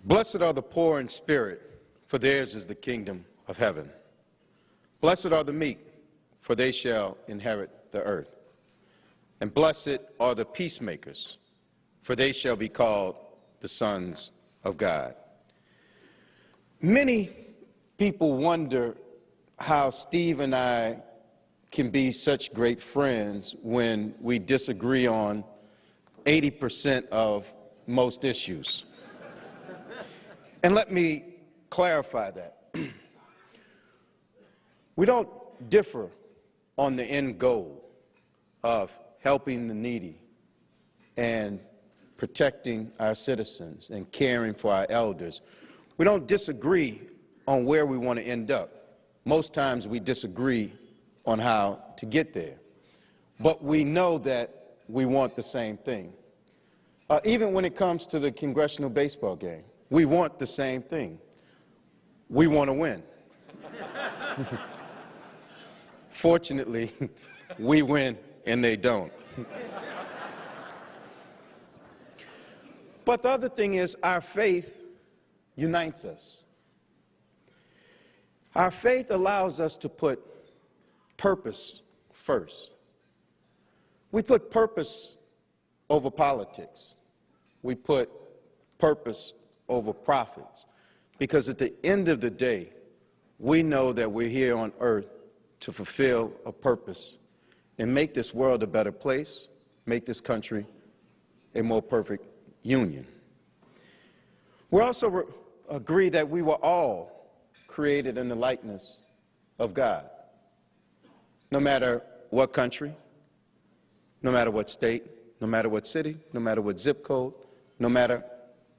Blessed are the poor in spirit, for theirs is the kingdom of heaven. Blessed are the meek, for they shall inherit the earth. And blessed are the peacemakers, for they shall be called the sons of God. Many people wonder how Steve and I can be such great friends when we disagree on 80% of most issues. And let me clarify that. We don't differ on the end goal of helping the needy and protecting our citizens and caring for our elders. We don't disagree on where we want to end up. Most times we disagree on how to get there. But we know that we want the same thing. Even when it comes to the congressional baseball game, we want the same thing. We want to win. Fortunately, we win and they don't. But the other thing is our faith unites us. Our faith allows us to put purpose first. We put purpose over politics. We put purpose over profits. Because at the end of the day, we know that we're here on earth to fulfill a purpose and make this world a better place, make this country a more perfect union. We also agree that we were all created in the likeness of God. No matter what country, no matter what state, no matter what city, no matter what zip code, no matter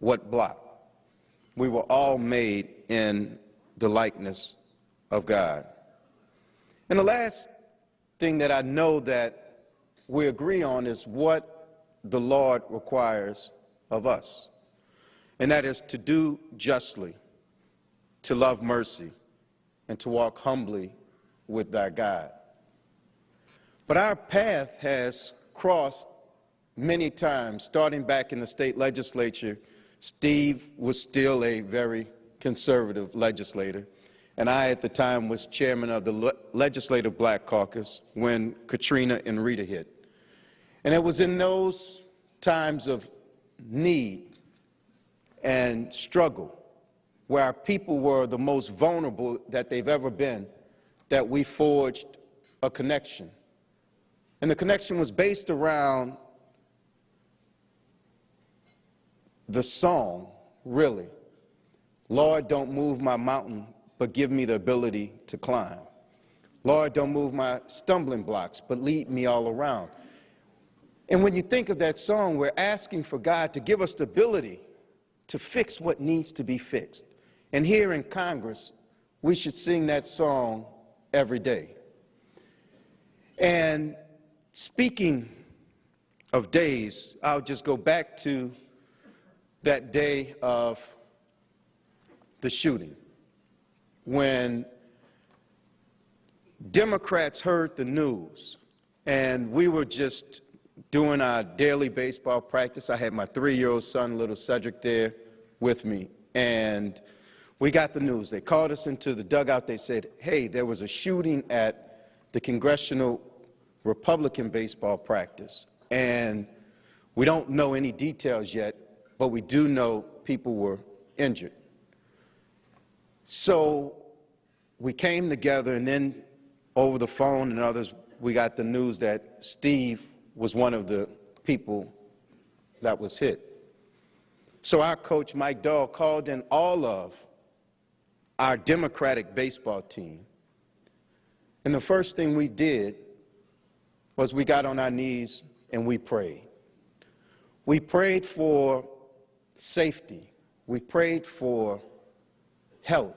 what block. We were all made in the likeness of God. And the last thing that I know that we agree on is what the Lord requires of us. And that is to do justly, to love mercy, and to walk humbly with thy God. But our path has crossed many times, starting back in the state legislature. Steve was still a very conservative legislator, and I at the time was chairman of the Legislative Black Caucus when Katrina and Rita hit. And it was in those times of need and struggle, where our people were the most vulnerable that they've ever been, that we forged a connection. And the connection was based around the song, really, Lord, don't move my mountain, but give me the ability to climb. Lord, don't move my stumbling blocks, but lead me all around. And when you think of that song, we're asking for God to give us the ability to fix what needs to be fixed. And here in Congress, we should sing that song every day. And speaking of days, I'll just go back to that day of the shooting, when Democrats heard the news, and we were just doing our daily baseball practice. I had my 3-year-old son, little Cedric, there with me, and we got the news. They called us into the dugout. They said, hey, there was a shooting at the Congressional Republican baseball practice, and we don't know any details yet, but we do know people were injured. So we came together, and then over the phone and others, we got the news that Steve was one of the people that was hit. So our coach, Mike Dahl, called in all of our Democratic baseball team. And the first thing we did was we got on our knees and we prayed. We prayed for safety. We prayed for health.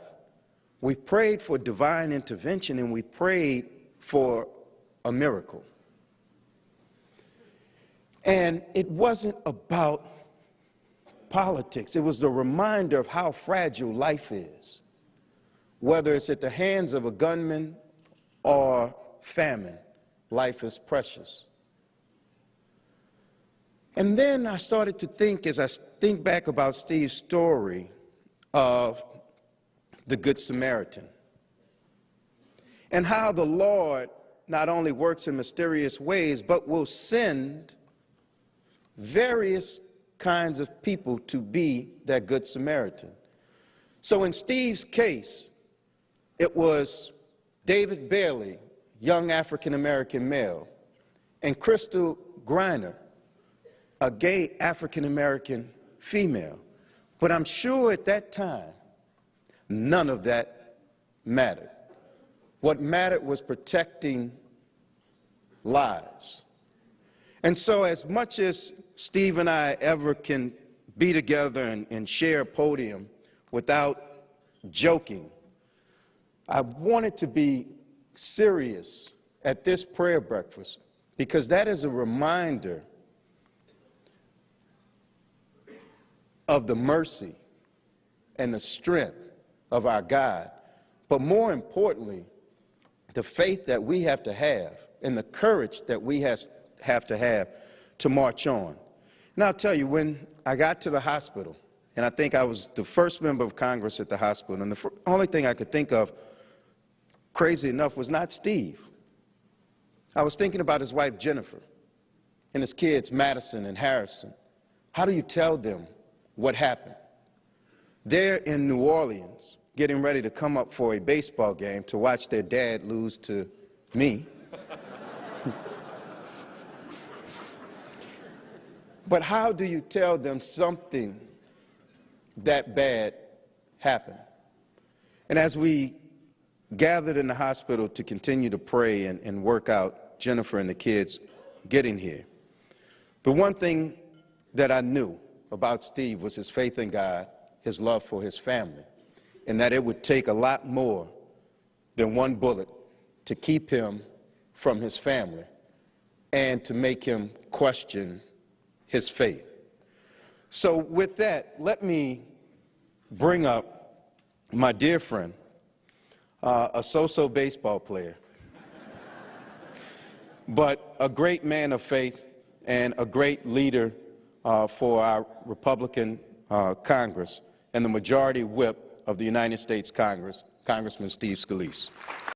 We prayed for divine intervention, and we prayed for a miracle. And it wasn't about politics. It was a reminder of how fragile life is, whether it's at the hands of a gunman or famine. Life is precious. And then I started to think, as I think back about Steve's story, of the Good Samaritan, and how the Lord not only works in mysterious ways, but will send various kinds of people to be that Good Samaritan. So in Steve's case, it was David Bailey, young African-American male, and Crystal Griner, a gay African-American female. But I'm sure at that time, none of that mattered. What mattered was protecting lives. And so as much as Steve and I ever can be together and share a podium without joking, I wanted to be serious at this prayer breakfast because that is a reminder of the mercy and the strength of our God, but more importantly, the faith that we have to have and the courage that we have to march on. And I'll tell you, when I got to the hospital, and I think I was the first member of Congress at the hospital, and the only thing I could think of, crazy enough, was not Steve. I was thinking about his wife, Jennifer, and his kids, Madison and Harrison. How do you tell them what happened? They're in New Orleans, getting ready to come up for a baseball game to watch their dad lose to me. But how do you tell them something that bad happened? And as we gathered in the hospital to continue to pray and work out Jennifer and the kids getting here, the one thing that I knew about Steve was his faith in God, his love for his family, and that it would take a lot more than one bullet to keep him from his family and to make him question his faith. So with that, let me bring up my dear friend, a so-so baseball player, but a great man of faith and a great leader for our Republican Congress and the Majority Whip of the United States Congress, Congressman Steve Scalise.